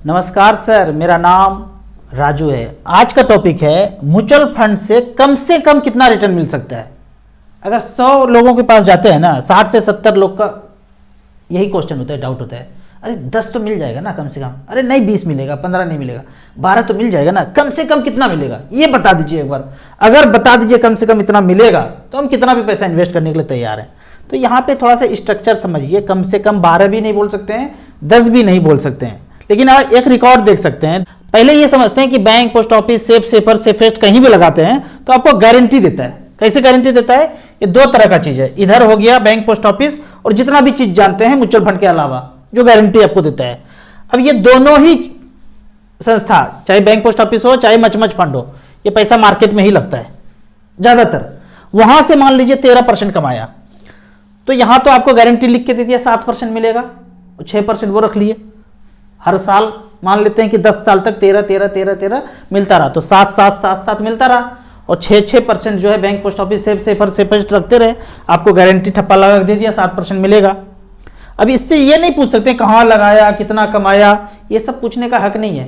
नमस्कार सर, मेरा नाम राजू है। आज का टॉपिक है म्यूचुअल फंड से कम कितना रिटर्न मिल सकता है। अगर 100 लोगों के पास जाते हैं ना, 60 से 70 लोग का यही क्वेश्चन होता है, डाउट होता है, अरे 10 तो मिल जाएगा ना कम से कम, अरे नहीं 20 मिलेगा, 15 नहीं मिलेगा, 12 तो मिल जाएगा ना, कम से कम कितना मिलेगा ये बता दीजिए एक बार। अगर बता दीजिए कम से कम इतना मिलेगा तो हम कितना भी पैसा इन्वेस्ट करने के लिए तैयार हैं। तो यहाँ पे थोड़ा सा स्ट्रक्चर समझिए। कम से कम 12 भी नहीं बोल सकते हैं, 10 भी नहीं बोल सकते हैं, लेकिन आप एक रिकॉर्ड देख सकते हैं। पहले ये समझते हैं कि bank, post office, safe, safer, safest कहीं भी लगाते हैं तो आपको गारंटी देता है। कैसे गारंटी देता है? ये दो तरह का चीज है। इधर हो गया बैंक, पोस्ट ऑफिस और जितना भी चीज जानते हैं म्यूचुअल फंड के अलावा जो गारंटी आपको देता है। अब ये दोनों ही संस्था, चाहे बैंक, पोस्ट ऑफिस हो, चाहे मच फंड हो, ये पैसा मार्केट में ही लगता है ज्यादातर। वहां से मान लीजिए 13% कमाया तो यहां तो आपको गारंटी लिख के दे दिया 7% मिलेगा, 6% वो रख लिए। हर साल मान लेते हैं कि 10 साल तक 13 मिलता रहा तो 7 मिलता रहा, और 6% जो है बैंक, पोस्ट ऑफिस, सेफ रखते रहे, आपको गारंटी ठप्पा लगा दे दिया 7% मिलेगा। अब इससे ये नहीं पूछ सकते कहाँ लगाया, कितना कमाया, ये सब पूछने का हक नहीं है।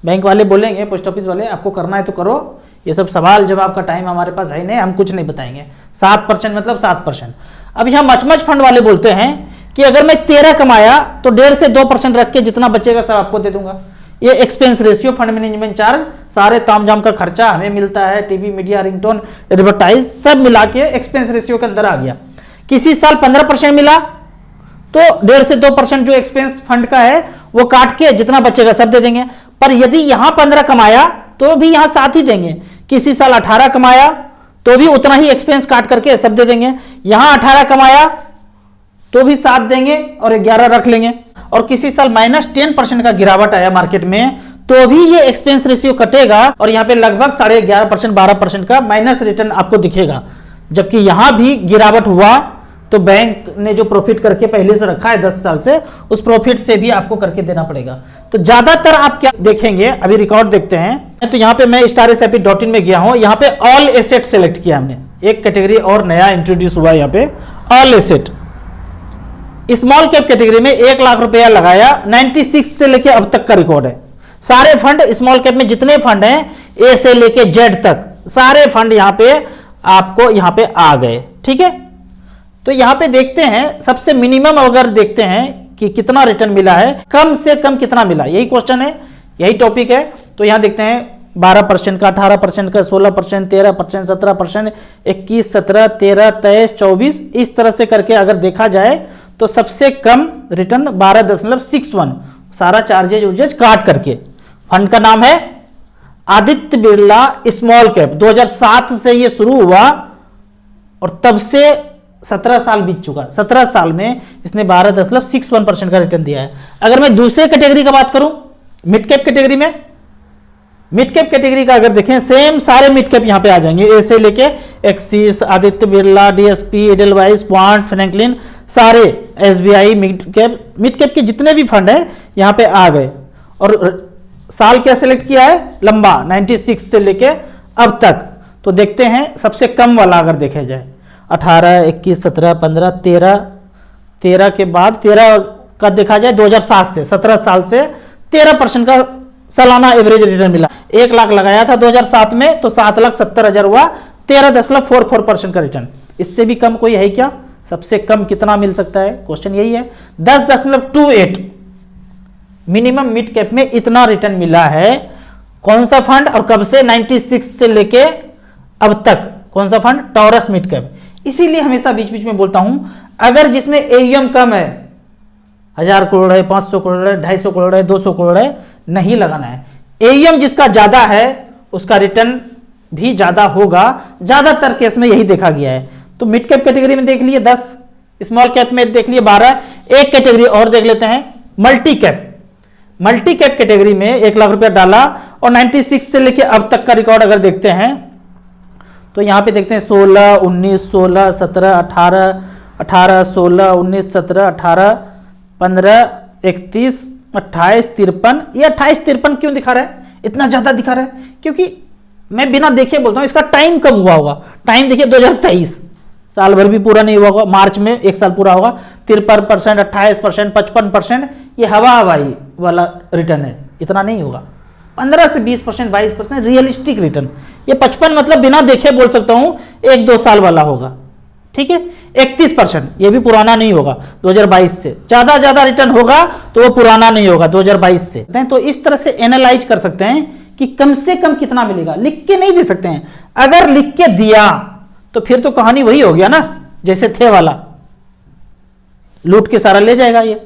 बैंक वाले बोलेंगे, पोस्ट ऑफिस वाले, आपको करना है तो करो, ये सब सवाल जवाब का टाइम हमारे पास है नहीं, हम कुछ नहीं बताएंगे। 7% मतलब 7%। अब यहाँ मच फंड वाले बोलते हैं कि अगर मैं 13 कमाया तो 1.5 से 2% रख के जितना बचेगा सब आपको दे दूंगा। ये expense ratio, fund management charge, सारे तामझाम का खर्चा हमें मिलता है, टीवी, मीडिया, रिंगटोन, एडवर्टाइज, सब मिला के एक्सपेंस रेशियो के अंदर आ गया। किसी साल 15% मिला तो 1.5 से 2% जो एक्सपेंस फंड का है वो काट के जितना बचेगा सब दे देंगे। पर यदि यहां 15 कमाया तो भी यहां 7 ही देंगे। किसी साल 18 कमाया तो भी उतना ही एक्सपेंस काट करके सब दे देंगे। यहां 18 कमाया तो भी 7 देंगे और 11 रख लेंगे। और किसी साल -10% का गिरावट आया मार्केट में तो भी ये एक्सपेंस रेशियो कटेगा और यहां पे लगभग 11.5% 12% का माइनस रिटर्न आपको दिखेगा। जबकि यहां भी गिरावट हुआ तो बैंक ने जो प्रॉफिट करके पहले से रखा है 10 साल से, उस प्रॉफिट से भी आपको करके देना पड़ेगा। तो ज्यादातर आप क्या देखेंगे, अभी रिकॉर्ड देखते हैं। तो यहाँ पे मैं StarSIP.in में गया हूं, यहाँ पे ऑल एसेट सेलेक्ट किया हमने। एक कैटेगरी और नया इंट्रोड्यूस हुआ यहाँ पे, all asset. Small cap category में 1 लाख रुपया लगाया, 96 से लेके अब तक का रिकॉर्ड है। सारे फंड स्मॉल कैप में जितने फंड हैं, ए से लेके जेड तक, सारे फंड यहाँ पे आपको यहाँ पे आ गए। ठीक है, तो यहां पे देखते हैं सबसे मिनिमम अगर देखते हैं कि कितना रिटर्न मिला है, कम से कम कितना मिला, यही क्वेश्चन है, यही टॉपिक है। तो यहां देखते हैं 12% का, 18% का, 16%, 13%, 17%, 21, 17, 13, 23, 24, इस तरह से करके अगर देखा जाए तो सबसे कम रिटर्न 12.61, सारा चार्जेज उर्जेज काट करके। फंड का नाम है आदित्य बिरला स्मॉल कैप। 2007 से ये शुरू हुआ और तब से 17 साल बीत चुका। 17 साल में इसने 12.61% का रिटर्न दिया है। अगर मैं दूसरे कैटेगरी का बात करूं, मिड कैप कैटेगरी में, मिड कैप कैटेगरी का अगर देखें, सेम सारे मिड कैप यहां पे आ जाएंगे, ए से लेके axis, Aditya Birla, DSP, Edelweiss, quant, Franklin, सारे एसबीआई, मिड कैप के जितने भी फंड है यहां पे आ गए। और साल क्या सिलेक्ट किया है? लंबा, 96 से लेके अब तक। तो देखते हैं सबसे कम वाला अगर देखा जाए, 18, 21, 17, 15, 13 के बाद 13 का देखा जाए 2007 से, 17 साल से 13% का सालाना एवरेज रिटर्न मिला। 1 लाख लगाया था 2007 में तो 7,70,000 हुआ, 13.44% का रिटर्न। इससे भी कम कोई है क्या? सबसे कम कितना मिल सकता है, क्वेश्चन यही है। 10.28 मिनिमम मिड कैप में इतना रिटर्न मिला है। कौन सा फंड और कब से? 96 से लेके अब तक। कौन सा फंड? Taurus mid cap. इसीलिए हमेशा बीच बीच में बोलता हूं, अगर जिसमें एयूएम कम है, 1000 करोड़ है, 500 करोड़ है, 250 करोड़ है, 200 करोड़ है, नहीं लगाना है। एयूएम जिसका ज्यादा है उसका रिटर्न भी ज्यादा होगा, ज्यादातर केस में यही देखा गया है। तो मिड कैप कैटेगरी में देख लिए 10, स्मॉल कैप में देख लिए 12। एक कैटेगरी और देख लेते हैं, multi cap. Multi cap category में 1 लाख रुपया डाला और 96 से लेके अब तक का रिकॉर्ड अगर देखते हैं तो यहां पे देखते हैं 16, 19, 16, 17, 18, 16, 19, 17, 18, 15, 31, 28, 53। ये 28, 53 क्यों दिखा रहा है, इतना ज्यादा दिखा रहा है? क्योंकि मैं बिना देखे बोलता हूं, इसका टाइम कम हुआ होगा। टाइम देखिए 2023, साल भर भी पूरा नहीं हुआ होगा, मार्च में 1 साल पूरा होगा। 53%, 28%, 55%, ये हवा हवाई वाला रिटर्न है। इतना नहीं होगा। 15 से 20%, 22% रियलिस्टिक रिटर्न। ये 55 मतलब बिना देखे बोल सकता हूं 1-2 साल वाला होगा, ठीक है। 31% ये भी पुराना नहीं होगा, 2022 से ज्यादा रिटर्न होगा तो वो पुराना नहीं होगा, 2022 से। तो इस तरह से एनालाइज कर सकते हैं कि कम से कम कितना मिलेगा। लिख के नहीं दे सकते हैं, अगर लिख के दिया तो फिर तो कहानी वही हो गया ना, जैसे थे वाला, लूट के सारा ले जाएगा। ये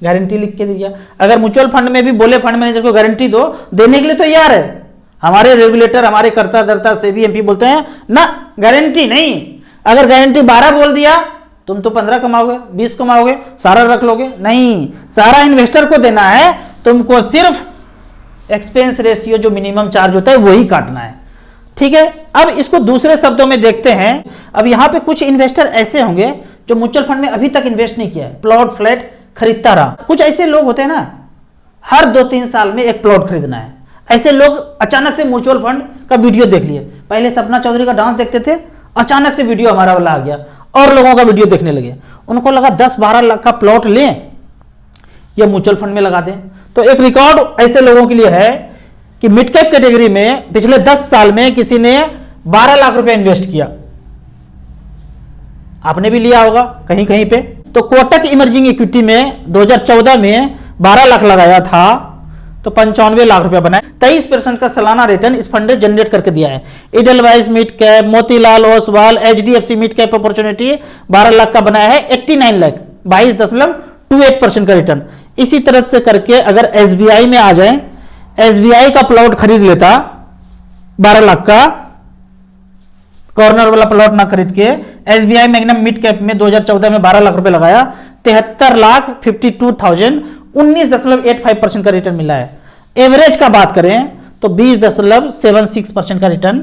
गारंटी लिख के दिया। अगर म्यूचुअल फंड में भी बोले फंड मैनेजर को गारंटी दो, देने के लिए तो तैयार है। हमारे रेगुलेटर, हमारे कर्ता धर्ता सेबी एमपी बोलते हैं ना गारंटी नहीं। अगर गारंटी 12 बोल दिया, तुम तो 15 कमाओगे, 20 कमाओगे, सारा रख लोगे। नहीं, सारा इन्वेस्टर को देना है, तुमको सिर्फ एक्सपेंस रेशियो जो मिनिमम चार्ज होता है वही काटना है, ठीक है। अब इसको दूसरे शब्दों में देखते हैं। अब यहां पे कुछ इन्वेस्टर ऐसे होंगे जो म्यूचुअल फंड में अभी तक इन्वेस्ट नहीं किया है, प्लॉट फ्लैट खरीदता रहा। कुछ ऐसे लोग होते हैं ना, हर 2-3 साल में एक प्लॉट खरीदना है। ऐसे लोग अचानक से म्यूचुअल फंड का वीडियो देख लिए। पहले सपना चौधरी का डांस देखते थे, अचानक से वीडियो हमारा वाला आ गया और लोगों का वीडियो देखने लगे। उनको लगा 10-12 लाख का प्लॉट लें या म्यूचुअल फंड में लगा दें। तो एक रिकॉर्ड ऐसे लोगों के लिए है कि मिड कैप कैटेगरी में पिछले 10 साल में किसी ने 12 लाख रुपए इन्वेस्ट किया। आपने भी लिया होगा कहीं कहीं पे। तो कोटक इमर्जिंग इक्विटी में 2014 में 12 लाख लगाया था तो 95 लाख रुपया बनाया। 23% का सालाना रिटर्न इस फंड ने जनरेट करके दिया है। Edelweiss mid cap, Motilal Oswal, HDFC mid cap opportunity 12 lakh का बनाया है, 89 लाख, 22.28% का रिटर्न। इसी तरह से करके अगर एसबीआई में आ जाए, एसबीआई का प्लॉट खरीद लेता 12 लाख का, कॉर्नर वाला प्लॉट ना खरीद के एसबीआई मैग्नम मिड कैप में 2014 में 12 लाख रुपए लगाया, 73,52,000, 19.85% का रिटर्न मिला है। एवरेज का बात करें तो 20.76% का रिटर्न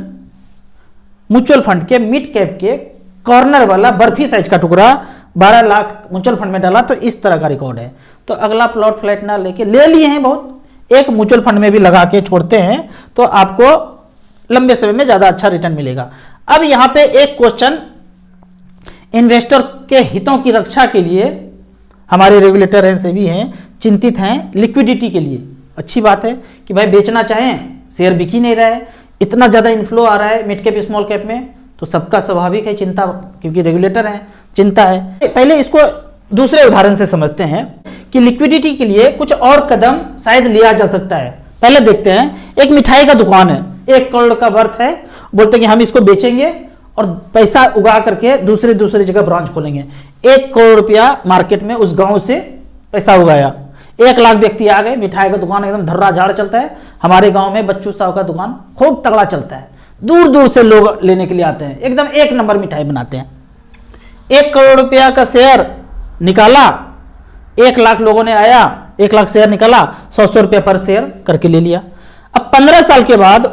म्यूचुअल फंड के मिड कैप के कॉर्नर वाला बर्फी साइज का टुकड़ा 12 लाख म्यूचुअल फंड में डाला। तो इस तरह का रिकॉर्ड है। तो अगला प्लॉट फ्लैट ना लेके, ले लिए हैं बहुत, एक म्यूचुअल फंड में भी लगा के छोड़ते हैं तो आपको लंबे समय में ज्यादा अच्छा रिटर्न मिलेगा। अब यहां पे एक क्वेश्चन, इन्वेस्टर के हितों की रक्षा के लिए हमारे रेगुलेटर हैं, सेबी हैं, चिंतित हैं लिक्विडिटी के लिए। अच्छी बात है कि भाई बेचना चाहें, शेयर बिक ही नहीं रहा है, इतना ज्यादा इनफ्लो आ रहा है मिड कैप स्मॉल कैप में, तो सबका स्वाभाविक है चिंता, क्योंकि रेगुलेटर हैं, चिंता है। पहले इसको दूसरे उदाहरण से समझते हैं कि लिक्विडिटी के लिए कुछ और कदम शायद लिया जा सकता है। पहले देखते हैं, एक मिठाई का दुकान है, 1 करोड़ का वर्थ है, बोलते हैं कि हम इसको बेचेंगे और पैसा उगा करके दूसरे जगह ब्रांच खोलेंगे। 1 करोड़ रुपया मार्केट में उस गांव से पैसा उगाया, 1 लाख व्यक्ति आ गए, मिठाई का दुकान एकदम धर्रा झाड़ चलता है। हमारे गांव में बच्चू साहब का दुकान खूब तगड़ा चलता है, दूर दूर से लोग लेने के लिए आते हैं, एकदम 1 नंबर मिठाई बनाते हैं। 1 करोड़ रुपया का शेयर निकाला, 1 लाख लोगों ने आया, 1 लाख शेयर निकाला, 100 रुपया पर शेयर करके ले लिया। अब 15 साल के बाद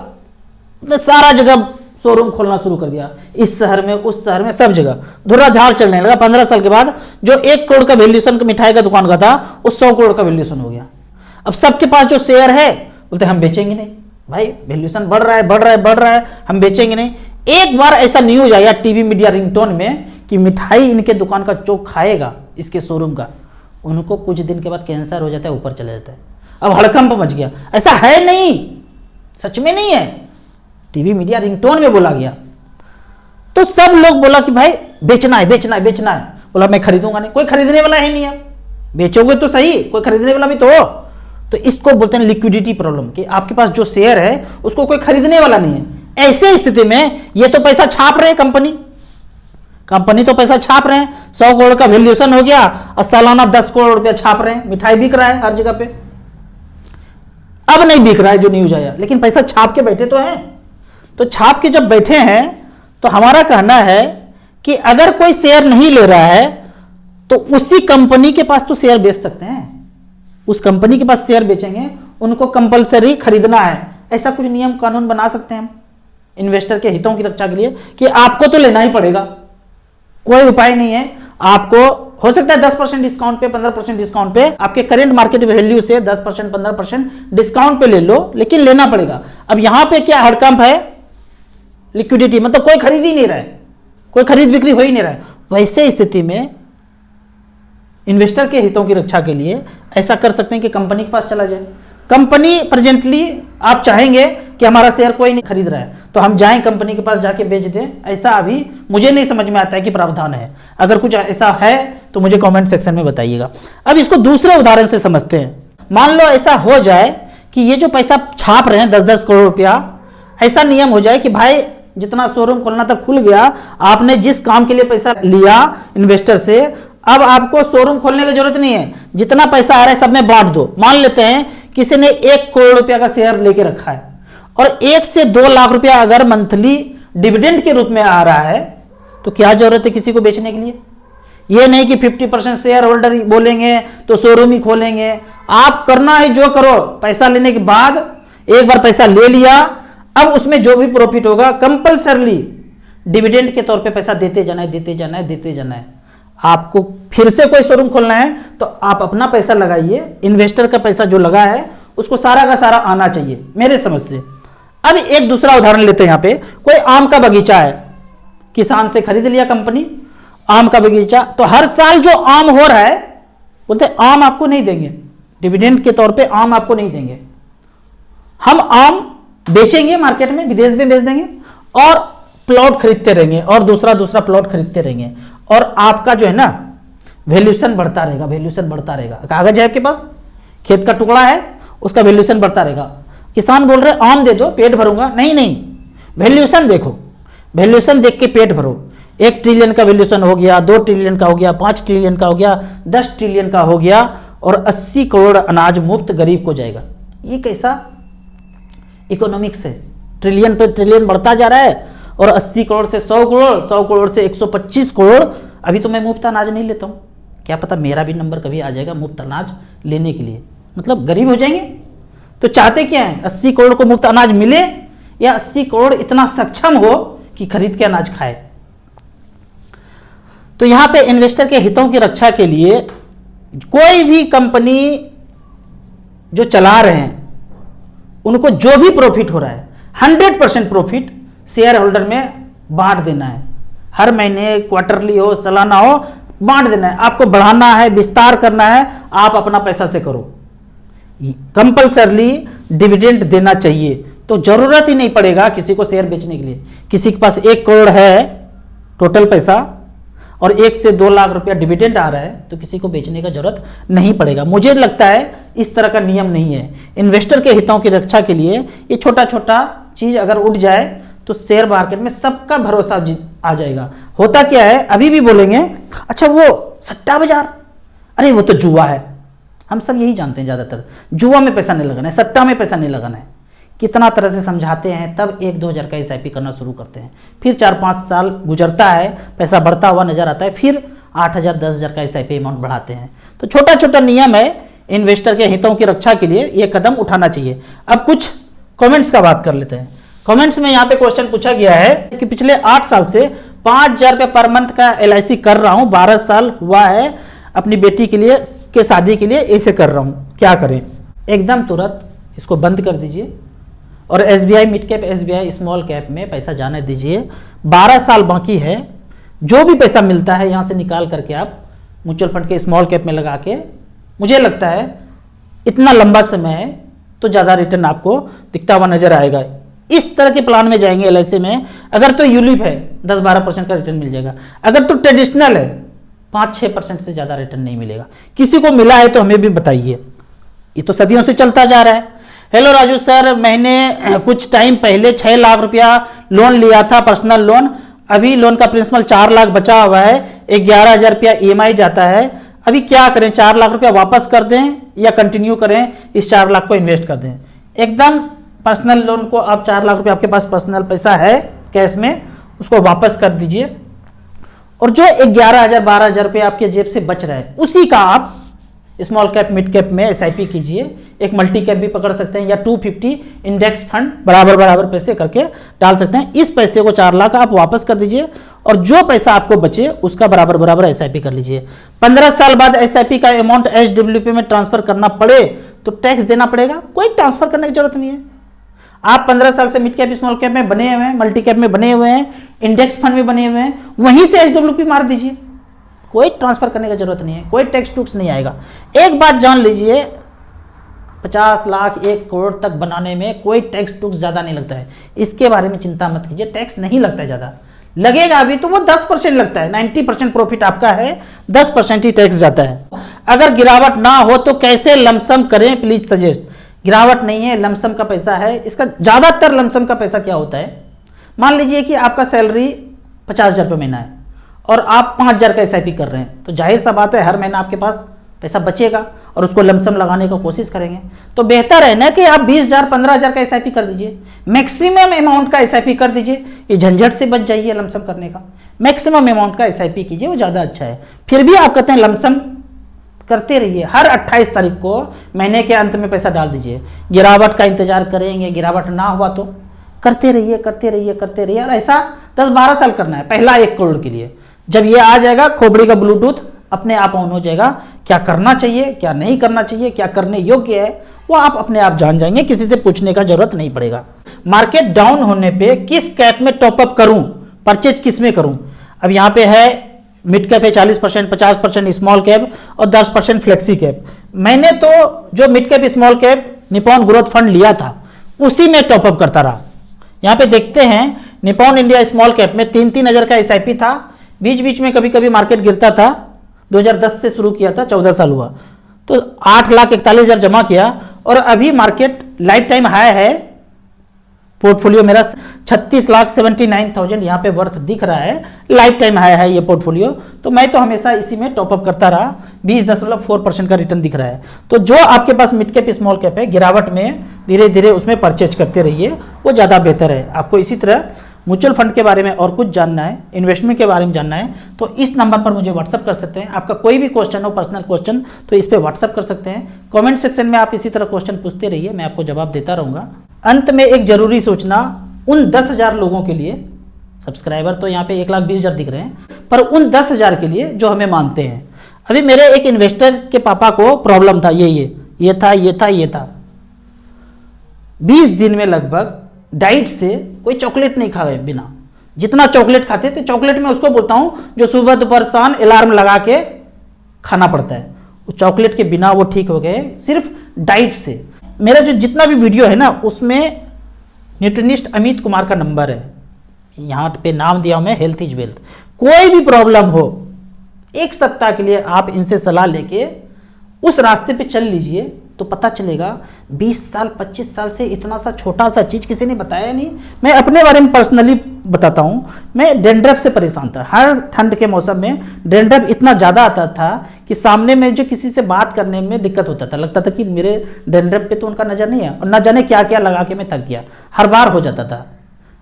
सारा जगह शोरूम खोलना शुरू कर दिया, इस शहर में, उस शहर में, सब जगह धुर्रा झाड़ चलने लगा। 15 साल के बाद जो 1 करोड़ का वैल्यूएशन का मिठाई का दुकान का था, वो 100 करोड़ का वैल्यूएशन हो गया। अब सबके पास जो शेयर है, बोलते हम बेचेंगे नहीं भाई, वैल्यूएशन बढ़ रहा है, बढ़ रहा है, बढ़ रहा है, हम बेचेंगे नहीं। एक बार ऐसा न्यूज आया टीवी मीडिया रिंगटोन में कि मिठाई इनके दुकान का जो खाएगा इसके शोरूम का, उनको कुछ दिन के बाद कैंसर हो जाता है, ऊपर चला जाता है। अब हड़कंप मच गया, ऐसा है नहीं, सच में नहीं है, टीवी मीडिया रिंगटोन में बोला गया। तो सब लोग बोला कि भाई बेचना है, बेचना है, बेचना है। बोला मैं खरीदूंगा नहीं, कोई खरीदने वाला है नहीं। अब बेचोगे तो सही, कोई खरीदने वाला भी तो हो। तो इसको बोलते हैं लिक्विडिटी प्रॉब्लम, कि आपके पास जो शेयर है उसको कोई खरीदने वाला नहीं है। ऐसे स्थिति में ये तो पैसा छाप रहे हैं, कंपनी तो पैसा छाप रहे हैं, 100 करोड़ का वैल्यूएशन हो गया और सालाना 10 करोड़ रुपया छाप रहे हैं, मिठाई बिक रहा है हर जगह पे। अब नहीं बिक रहा है जो न्यूज आया, लेकिन पैसा छाप के बैठे तो हैं। तो छाप के जब बैठे हैं तो हमारा कहना है कि अगर कोई शेयर नहीं ले रहा है तो उसी कंपनी के पास तो शेयर बेच सकते हैं, उस कंपनी के पास शेयर बेचेंगे, उनको कंपलसरी खरीदना है। ऐसा कुछ नियम कानून बना सकते हैं हम इन्वेस्टर के हितों की रक्षा के लिए कि आपको तो लेना ही पड़ेगा, कोई उपाय नहीं है। आपको हो सकता है 10% डिस्काउंट पे, 15% डिस्काउंट पे, आपके करंट मार्केट वैल्यू से 10%, 15% डिस्काउंट पे ले लो, लेकिन लेना पड़ेगा। अब यहां पे क्या हड़कंप है, लिक्विडिटी, मतलब कोई खरीद ही नहीं रहा है, कोई खरीद बिक्री हो ही नहीं रहा है। वैसे स्थिति में इन्वेस्टर के हितों की रक्षा के लिए ऐसा कर सकते हैं कि कंपनी के पास चला जाए, कंपनी प्रेजेंटली आप चाहेंगे कि हमारा शेयर कोई नहीं खरीद रहा है तो हम जाएं कंपनी के पास जाके बेच दें, ऐसा अभी मुझे नहीं समझ में आता है कि प्रावधान है। अगर कुछ ऐसा है तो मुझे कमेंट सेक्शन में बताइएगा। अब इसको दूसरे उदाहरण से समझते हैं। मान लो ऐसा हो जाए कि ये जो पैसा छाप रहे हैं 10-10 करोड़ रुपया, ऐसा नियम हो जाए कि भाई जितना शोरूम खोलना था खुल गया, आपने जिस काम के लिए पैसा लिया इन्वेस्टर से, अब आपको शोरूम खोलने की जरूरत नहीं है, जितना पैसा आ रहा है सब में बांट दो। मान लेते हैं किसी ने 1 करोड़ रुपया का शेयर लेके रखा है और 1 से 2 लाख रुपया अगर मंथली डिविडेंड के रूप में आ रहा है, तो क्या जरूरत है किसी को बेचने के लिए? ये नहीं कि 50% शेयर होल्डर बोलेंगे तो शोरूम ही खोलेंगे। आप करना है जो करो, पैसा लेने के बाद एक बार पैसा ले लिया, अब उसमें जो भी प्रॉफिट होगा कंपल्सरली डिविडेंड के तौर पे पैसा देते जाना है, देते जाना है, देते जाना है। आपको फिर से कोई शोरूम खोलना है तो आप अपना पैसा लगाइए, इन्वेस्टर का पैसा जो लगा है उसको सारा का सारा आना चाहिए मेरे समझ से। अब एक दूसरा उदाहरण लेते हैं। यहाँ पे कोई आम का बगीचा है, किसान से खरीद लिया कंपनी आम का बगीचा, तो हर साल जो आम हो रहा है बोलते आम आपको नहीं देंगे, डिविडेंड के तौर पे आम आपको नहीं देंगे, हम आम बेचेंगे मार्केट में, विदेश में बेच देंगे और प्लॉट खरीदते रहेंगे और दूसरा दूसरा प्लॉट खरीदते रहेंगे और आपका जो है ना वैल्यूएशन बढ़ता रहेगा, वैल्यूएशन बढ़ता रहेगा। कागज है आपके पास, खेत का टुकड़ा है, उसका वैल्यूएशन बढ़ता रहेगा। किसान बोल रहे आम दे दो पेट भरूंगा, नहीं नहीं, वैल्यूएशन देखो, वैल्यूएशन देख के पेट भरो। 1 ट्रिलियन का वैल्यूएशन हो गया, 2 ट्रिलियन का हो गया, 5 ट्रिलियन का हो गया, 10 ट्रिलियन का हो गया और 80 करोड़ अनाज मुफ्त गरीब को जाएगा। ये कैसा इकोनॉमिक्स है? ट्रिलियन पे ट्रिलियन बढ़ता जा रहा है और 80 करोड़ से 100 करोड़, 100 करोड़ से 125 करोड़। अभी तो मैं मुफ्त अनाज नहीं लेता हूँ, क्या पता मेरा भी नंबर कभी आ जाएगा मुफ्त अनाज लेने के लिए, मतलब गरीब हो जाएंगे। तो चाहते क्या है, 80 करोड़ को मुफ्त अनाज मिले या 80 करोड़ इतना सक्षम हो कि खरीद के अनाज खाए। तो यहां पे इन्वेस्टर के हितों की रक्षा के लिए कोई भी कंपनी जो चला रहे हैं उनको जो भी प्रॉफिट हो रहा है 100% प्रॉफिट शेयर होल्डर में बांट देना है। हर महीने, क्वार्टरली हो, सालाना हो, बांट देना है। आपको बढ़ाना है, विस्तार करना है, आप अपना पैसा से करो। कंपल्सरली डिविडेंड देना चाहिए, तो जरूरत ही नहीं पड़ेगा किसी को शेयर बेचने के लिए। किसी के पास 1 करोड़ है टोटल पैसा और 1 से 2 लाख रुपया डिविडेंड आ रहा है तो किसी को बेचने का जरूरत नहीं पड़ेगा। मुझे लगता है इस तरह का नियम नहीं है। इन्वेस्टर के हितों की रक्षा के लिए ये छोटा छोटा चीज अगर उठ जाए तो शेयर मार्केट में सबका भरोसा आ जाएगा। होता क्या है, अभी भी बोलेंगे अच्छा वो सट्टा बाजार, अरे वो तो जुआ है। हम सब यही जानते हैं ज़्यादातर, जुआ में पैसा नहीं लगाना है, सट्टा में पैसा नहीं लगाना है। कितना तरह से समझाते हैं, तब 1-2 हज़ार का SIP करना शुरू करते हैं, फिर 4-5 साल गुजरता है, पैसा बढ़ता हुआ नजर आता है, फिर 8,000 10,000 का SIP अमाउंट बढ़ाते हैं। तो छोटा छोटा नियम है, इन्वेस्टर के हितों की रक्षा के लिए ये कदम उठाना चाहिए। अब कुछ कमेंट्स का बात कर लेते हैं। कमेंट्स में यहाँ पे क्वेश्चन पूछा गया है कि पिछले 8 साल से 5,000 रुपये पर मंथ का LIC कर रहा हूँ, 12 साल हुआ है, अपनी बेटी के लिए के शादी के लिए ऐसे कर रहा हूँ, क्या करें? एकदम तुरंत इसको बंद कर दीजिए और SBI mid cap, SBI small cap में पैसा जाने दीजिए। 12 साल बाकी है, जो भी पैसा मिलता है यहाँ से निकाल करके आप म्यूचुअल फंड के स्मॉल कैप में लगा के, मुझे लगता है इतना लंबा समय है तो ज़्यादा रिटर्न आपको दिखता हुआ नजर आएगा। इस तरह के प्लान में जाएंगे LIC में, अगर तो यूलिप है 10-12% का रिटर्न मिल जाएगा, अगर तो ट्रेडिशनल है 5-6% से ज़्यादा रिटर्न नहीं मिलेगा। किसी को मिला है तो हमें भी बताइए, ये तो सदियों से चलता जा रहा है। हेलो राजू सर, मैंने कुछ टाइम पहले 6 लाख रुपया लोन लिया था, पर्सनल लोन। अभी लोन का प्रिंसिपल 4 लाख बचा हुआ है, 11,000 रुपया EMI जाता है। अभी क्या करें, 4 लाख रुपया वापस कर दें या कंटिन्यू करें, इस 4 लाख को इन्वेस्ट कर दें? एकदम पर्सनल लोन को आप 4 लाख रुपया, आपके पास पर्सनल पैसा है कैश में, उसको वापस कर दीजिए और जो 11,000 12,000 रुपये आपके जेब से बच रहा है उसी का आप स्मॉल कैप मिड कैप में SIP कीजिए। एक मल्टी कैप भी पकड़ सकते हैं या 250 इंडेक्स फंड बराबर पैसे करके डाल सकते हैं। इस पैसे को 4 लाख आप वापस कर दीजिए और जो पैसा आपको बचे उसका बराबर SIP कर लीजिए। 15 साल बाद SIP का अमाउंट HWP में ट्रांसफर करना पड़े तो टैक्स देना पड़ेगा, कोई ट्रांसफर करने की जरूरत नहीं है। आप 15 साल से मिड कैप स्मॉल कैप में बने हुए हैं, मल्टी कैप में बने हुए हैं, इंडेक्स फंड में बने हुए हैं, वहीं से HWP मार दीजिए, कोई ट्रांसफर करने की जरूरत नहीं है, कोई टैक्स टूक्स नहीं आएगा। एक बात जान लीजिए, 50 लाख 1 करोड़ तक बनाने में कोई टैक्स टूक्स ज़्यादा नहीं लगता है। इसके बारे में चिंता मत कीजिए, टैक्स नहीं लगता है ज़्यादा, लगेगा भी तो वो 10% लगता है। 90% प्रॉफिट आपका है, 10% ही टैक्स जाता है। अगर गिरावट ना हो तो कैसे लमसम करें, प्लीज सजेस्ट। गिरावट नहीं है, लमसम का पैसा है। इसका ज़्यादातर लमसम का पैसा क्या होता है, मान लीजिए कि आपका सैलरी 50,000 रुपये महीना है और आप 5,000 का SIP कर रहे हैं, तो जाहिर सा बात है हर महीना आपके पास पैसा बचेगा और उसको लमसम लगाने का कोशिश करेंगे। तो बेहतर है ना कि आप 20,000 15,000 का SIP कर दीजिए, मैक्सिमम अमाउंट का SIP कर दीजिए। ये झंझट से बच जाइए लमसम करने का, मैक्सिमम अमाउंट का SIP कीजिए, वो ज़्यादा अच्छा है। फिर भी आप कहते हैं लमसम करते रहिए, हर 28 तारीख को महीने के अंत में पैसा डाल दीजिए। गिरावट का इंतजार करेंगे, गिरावट ना हुआ तो करते रहिए करते रहिए करते रहिए। और ऐसा 10-12 साल करना है, पहला 1 करोड़ के लिए। जब ये आ जाएगा खोपड़ी का ब्लूटूथ अपने आप ऑन हो जाएगा, क्या करना चाहिए क्या नहीं करना चाहिए, क्या करने योग्य है, वो आप अपने आप जान जाएंगे, किसी से पूछने का जरूरत नहीं पड़ेगा। मार्केट डाउन होने पे किस कैप में टॉपअप करूं, परचेज किस में करूं। अब यहाँ पे है मिड कैप है 40%, 50% स्मॉल कैप और 10% फ्लेक्सी कैप। मैंने तो जो mid cap small cap Nippon growth fund लिया था उसी में टॉपअप करता रहा। यहाँ पे देखते हैं निप्पॉन इंडिया स्मॉल कैप में 3-3 हज़ार का SIP था। बीच बीच में कभी कभी मार्केट गिरता था, 2010 से शुरू किया था, 14 साल हुआ तो 8,41,000 जमा किया और अभी मार्केट लाइफ टाइम हाई है। पोर्टफोलियो मेरा 36,79,000 यहाँ पे वर्थ दिख रहा है, लाइफ टाइम हाई है ये पोर्टफोलियो। तो मैं तो हमेशा इसी में टॉपअप करता रहा, 20.4% का रिटर्न दिख रहा है। तो जो आपके पास मिड कैप स्मॉल कैप है, गिरावट में धीरे धीरे उसमें परचेज करते रहिए, वो ज़्यादा बेहतर है। आपको इसी तरह म्यूचुअल फंड के बारे में और कुछ जानना है, इन्वेस्टमेंट के बारे में जानना है तो इस नंबर पर मुझे व्हाट्सअप कर सकते हैं। आपका कोई भी क्वेश्चन हो, पर्सनल क्वेश्चन, तो इस पर व्हाट्सअप कर सकते हैं। कमेंट सेक्शन में आप इसी तरह क्वेश्चन पूछते रहिए, मैं आपको जवाब देता रहूँगा। अंत में एक जरूरी सूचना, उन 10,000 लोगों के लिए, सब्सक्राइबर तो यहाँ पे 1,20,000 दिख रहे हैं, पर उन 10,000 के लिए जो हमें मानते हैं। अभी मेरे एक इन्वेस्टर के पापा को प्रॉब्लम था, ये था 20 दिन में लगभग डाइट से कोई चॉकलेट नहीं खाए बिना, जितना चॉकलेट खाते थे, चॉकलेट में उसको बोलता हूं जो सुबह दोपहर शाम अलार्म लगा के खाना पड़ता है, उस चॉकलेट के बिना वो ठीक हो गए सिर्फ डाइट से। मेरा जो जितना भी वीडियो है ना उसमें न्यूट्रिनिस्ट अमित कुमार का नंबर है, यहाँ पे नाम दिया हूं मैं, हेल्थ इज वेल्थ। कोई भी प्रॉब्लम हो 1 सप्ताह के लिए आप इनसे सलाह लेके उस रास्ते पे चल लीजिए तो पता चलेगा 20 साल 25 साल से इतना सा छोटा सा चीज किसी ने बताया नहीं। मैं अपने बारे में पर्सनली बताता हूं, मैं डेंड्रफ से परेशान था। हर ठंड के मौसम में डेंड्रफ इतना ज़्यादा आता था कि सामने में जो किसी से बात करने में दिक्कत होता था, लगता था कि मेरे डेंड्रफ पे तो उनका नज़र नहीं है, और न जाने क्या क्या लगा के मैं थक गया, हर बार हो जाता था।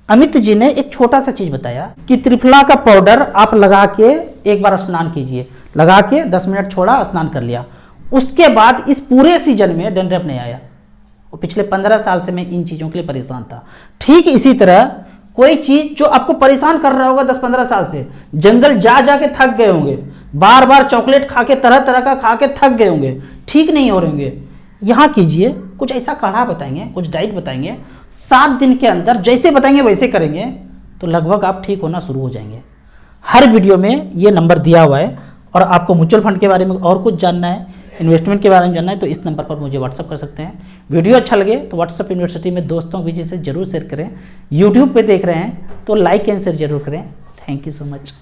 अमित जी ने एक छोटा सा चीज़ बताया कि त्रिफला का पाउडर आप लगा के एक बार स्नान कीजिए, लगा के 10 मिनट छोड़ा, स्नान कर लिया, उसके बाद इस पूरे सीजन में डेंड्रफ नहीं आया। और पिछले 15 साल से मैं इन चीज़ों के लिए परेशान था। ठीक इसी तरह कोई चीज़ जो आपको परेशान कर रहा होगा 10-15 साल से, जंगल जा जा के थक गए होंगे, बार बार चॉकलेट खा के तरह तरह का खा के थक गए होंगे, ठीक नहीं हो रहे होंगे, यहाँ कीजिए, कुछ ऐसा काढ़ा बताएंगे, कुछ डाइट बताएंगे, 7 दिन के अंदर जैसे बताएंगे वैसे करेंगे तो लगभग आप ठीक होना शुरू हो जाएंगे। हर वीडियो में ये नंबर दिया हुआ है। और आपको म्यूचुअल फंड के बारे में और कुछ जानना है, इन्वेस्टमेंट के बारे में जानना है, तो इस नंबर पर मुझे व्हाट्सअप कर सकते हैं। वीडियो अच्छा लगे तो व्हाट्सअप यूनिवर्सिटी में दोस्तों की से जरूर शेयर करें। यूट्यूब पे देख रहे हैं तो लाइक एंड शेयर जरूर करें। Thank you so much.